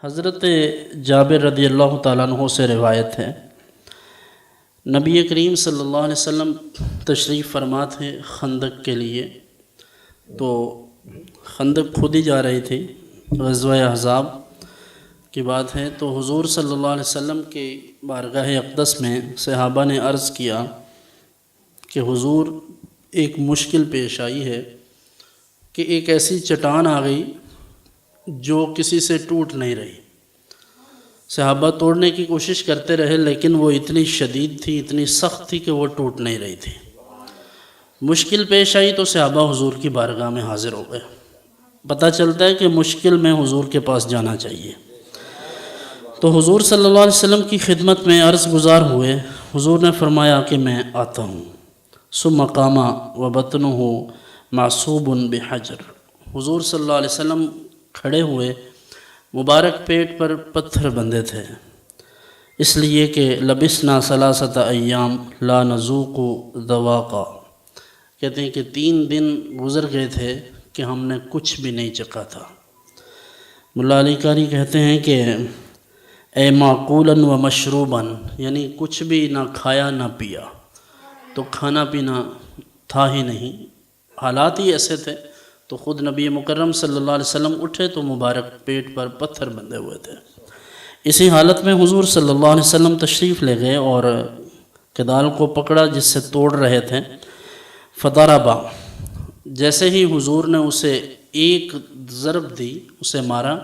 حضرت جابر رضی اللہ تعالیٰ عنہ سے روایت ہے، نبی کریم صلی اللہ علیہ وسلم تشریف فرما تھے خندق کے لیے، تو خندق کھودی جا رہی تھی، غزوہ احزاب کی بات ہے۔ تو حضور صلی اللہ علیہ وسلم کی بارگاہ اقدس میں صحابہ نے عرض کیا کہ حضور ایک مشکل پیش آئی ہے کہ ایک ایسی چٹان آ گئی جو کسی سے ٹوٹ نہیں رہی۔ صحابہ توڑنے کی کوشش کرتے رہے لیکن وہ اتنی شدید تھی، اتنی سخت تھی کہ وہ ٹوٹ نہیں رہی تھی۔ مشکل پیش آئی تو صحابہ حضور کی بارگاہ میں حاضر ہو گئے۔ پتہ چلتا ہے کہ مشکل میں حضور کے پاس جانا چاہیے۔ تو حضور صلی اللہ علیہ وسلم کی خدمت میں عرض گزار ہوئے۔ حضور نے فرمایا کہ میں آتا ہوں۔ ثم قام وبطنہ معصوب بحجر۔ حضور صلی اللہ علیہ وسلم کھڑے ہوئے، مبارک پیٹ پر پتھر بندھے تھے، اس لیے کہ لبسنا ثلاثۃ ایام لا نذوق ذواقا، کہتے ہیں کہ 3 دن گزر گئے تھے کہ ہم نے کچھ بھی نہیں چکھا تھا۔ ملا علی قاری کہتے ہیں کہ اے معقولا و مشروبا، یعنی کچھ بھی نہ کھایا نہ پیا، تو کھانا پینا تھا ہی نہیں، حالات ہی ایسے تھے۔ تو خود نبی مکرم صلی اللہ علیہ وسلم اٹھے تو مبارک پیٹ پر پتھر بندھے ہوئے تھے۔ اسی حالت میں حضور صلی اللہ علیہ وسلم تشریف لے گئے اور کدال کو پکڑا جس سے توڑ رہے تھے۔ فضربا، جیسے ہی حضور نے اسے ایک ضرب دی، اسے مارا،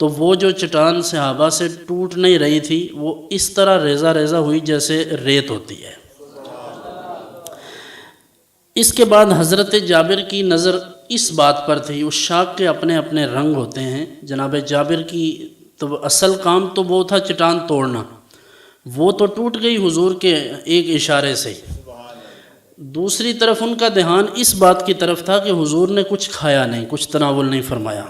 تو وہ جو چٹان صحابہ سے ٹوٹ نہیں رہی تھی وہ اس طرح ریزہ ریزہ ہوئی جیسے ریت ہوتی ہے۔ اس کے بعد حضرت جابر کی نظر اس بات پر تھی، اس شاخ کے اپنے اپنے رنگ ہوتے ہیں۔ جناب جابر کی تو اصل کام تو وہ تھا چٹان توڑنا، وہ تو ٹوٹ گئی حضور کے ایک اشارے سے۔ دوسری طرف ان کا دھیان اس بات کی طرف تھا کہ حضور نے کچھ کھایا نہیں، کچھ تناول نہیں فرمایا۔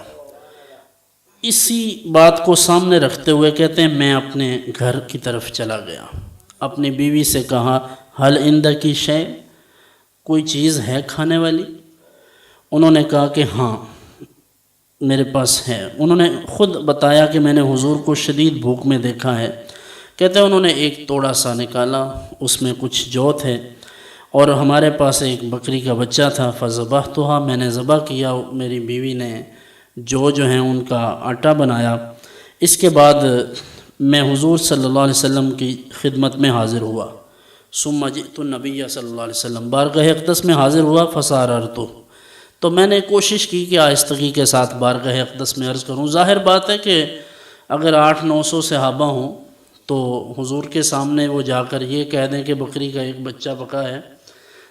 اسی بات کو سامنے رکھتے ہوئے کہتے ہیں میں اپنے گھر کی طرف چلا گیا، اپنی بیوی سے کہا حل عندکی شیء، کوئی چیز ہے کھانے والی؟ انہوں نے کہا کہ ہاں میرے پاس ہے۔ انہوں نے خود بتایا کہ میں نے حضور کو شدید بھوک میں دیکھا ہے۔ کہتے ہیں انہوں نے ایک توڑا سا نکالا، اس میں کچھ جو تھے، اور ہمارے پاس ایک بکری کا بچہ تھا۔ فذبحتھا، میں نے ذبح کیا، میری بیوی نے جو ہیں ان کا آٹا بنایا۔ اس کے بعد میں حضور صلی اللہ علیہ وسلم کی خدمت میں حاضر ہوا۔ ثم جئت النبی صلی اللہ علیہ وسلم، بارگاہ اقدس میں حاضر ہوا۔ فساررت، تو میں نے کوشش کی کہ آہستگی کے ساتھ بارگاہ اقدس میں عرض کروں۔ ظاہر بات ہے کہ اگر 800-900 صحابہ ہوں تو حضور کے سامنے وہ جا کر یہ کہہ دیں کہ بکری کا ایک بچہ پکا ہے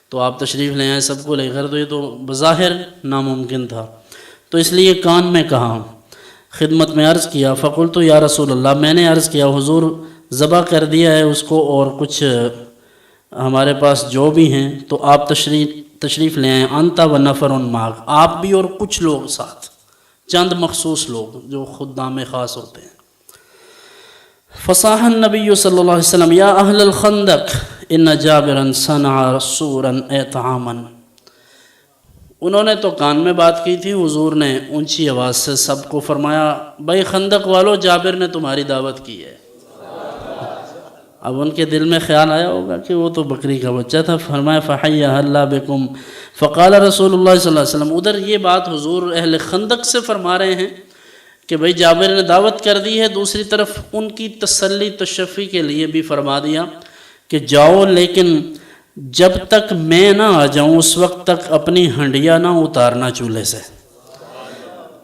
تو آپ تشریف لے آئیں سب کو لے کر، تو یہ تو بظاہر ناممکن تھا۔ تو اس لیے کان میں کہا، خدمت میں عرض کیا۔ فقلت یا رسول اللہ، میں نے عرض کیا حضور ذبح کر دیا ہے اس کو اور کچھ ہمارے پاس جو بھی ہیں تو آپ تشریف لے آئیں، انت و نفر معک، آپ بھی اور کچھ لوگ ساتھ، چند مخصوص لوگ جو خدام خاص ہوتے ہیں۔ فصاح النبی صلی اللہ علیہ وسلم یا اہل الخندق ان جابرا صنع سورا طعاما۔ انہوں نے تو کان میں بات کی تھی، حضور نے اونچی آواز سے سب کو فرمایا بھائی خندق والو، جابر نے تمہاری دعوت کی ہے۔ اب ان کے دل میں خیال آیا ہوگا کہ وہ تو بکری کا بچہ تھا۔ فرمایا فحی اللہ بکم، فقال رسول اللہ صلی اللہ علیہ وسلم۔ ادھر یہ بات حضور اہل خندق سے فرما رہے ہیں کہ بھئی جابر نے دعوت کر دی ہے، دوسری طرف ان کی تسلی تشفی کے لیے بھی فرما دیا کہ جاؤ، لیکن جب تک میں نہ آ جاؤں اس وقت تک اپنی ہنڈیا نہ اتارنا چولہے سے،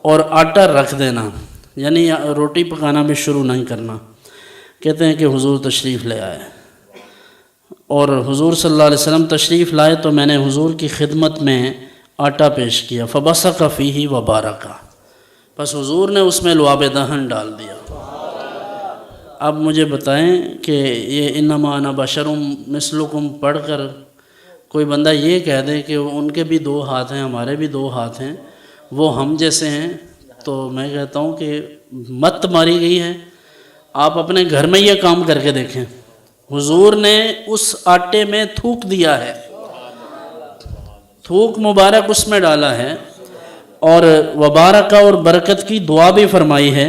اور آٹا رکھ دینا، یعنی روٹی پکانا بھی شروع نہیں کرنا۔ کہتے ہیں کہ حضور تشریف لے آئے، اور حضور صلی اللہ علیہ وسلم تشریف لائے تو میں نے حضور کی خدمت میں آٹا پیش کیا۔ فبصق فیہ وبارک، بس حضور نے اس میں لعاب دہن ڈال دیا۔ اب مجھے بتائیں کہ یہ انما انا بشر مثلکم پڑھ کر کوئی بندہ یہ کہہ دے کہ ان کے بھی 2 ہاتھ ہیں ہمارے بھی 2 ہاتھ ہیں، وہ ہم جیسے ہیں، تو میں کہتا ہوں کہ مت ماری گئی ہے۔ آپ اپنے گھر میں یہ کام کر کے دیکھیں، حضور نے اس آٹے میں تھوک دیا ہے، تھوک مبارک اس میں ڈالا ہے، اور وبارکہ اور برکت کی دعا بھی فرمائی ہے۔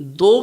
2